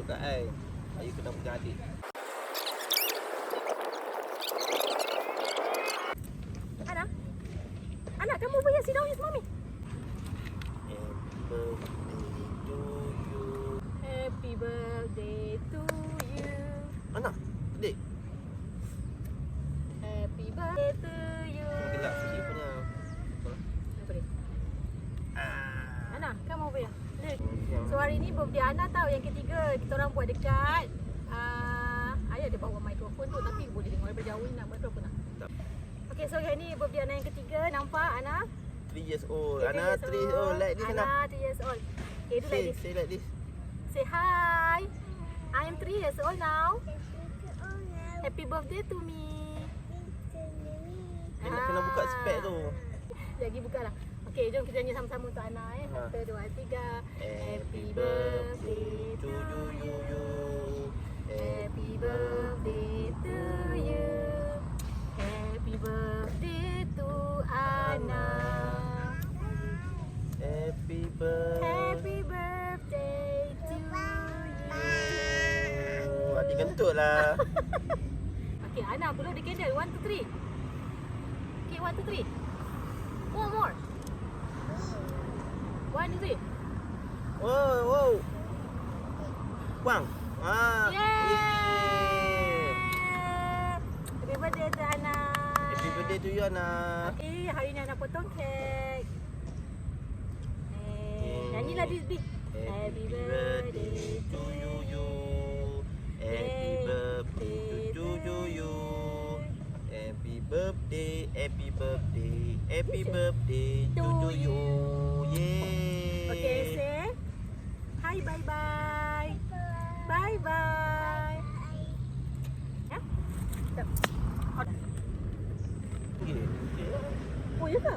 kat I. Ayu kena pegang adik. Anak, kamu boleh sit down with mommy. Happy birthday to you. Happy birthday to you. Anak, adik. Happy birthday to you. Gelap sikit punya. Apa dia? Ana, kamu boleh. Yang- So hari ni birthday Ana tau, yang ketiga. Kita orang buat dekat ayah dia bawa mikrofon tu, tapi boleh dengar daripada jauh ni nak mikrofon tak? Tak. Okay, so hari ni birthday Ana yang ketiga. Nampak Ana? 3 years old. 3 Ana years 3 years old. Like this, Ana. Ana 3 years old. Okay, do like this. Say like this. Say hi. I am 3 years old now. Happy birthday to me. Kena buka spek tu. Lagi buka lah. Okay, jom kita nyanyi sama-sama untuk Ana. 1, 2, 3. Happy birthday to you. Happy birthday to you. Happy birthday to Ana. Happy birthday. Happy birthday to you. Adik kentut lah. Okay, Ana blow the candle. 1, 2, 3. Okay, 1, 2, 3. One more. 1, 2, 3. Wow, wow. Buang. Yeay! Happy birthday to Ana. Happy birthday to you, Ana. Okay, hari ni Ana potong kek. Nyanyilah Disney. Happy birthday to you. Happy birthday to you. Happy birthday, happy birthday, happy birthday to you. Yay! Okay, say hi, bye bye. Bye bye. Ya? Jap. Okay. Oh, ya ke?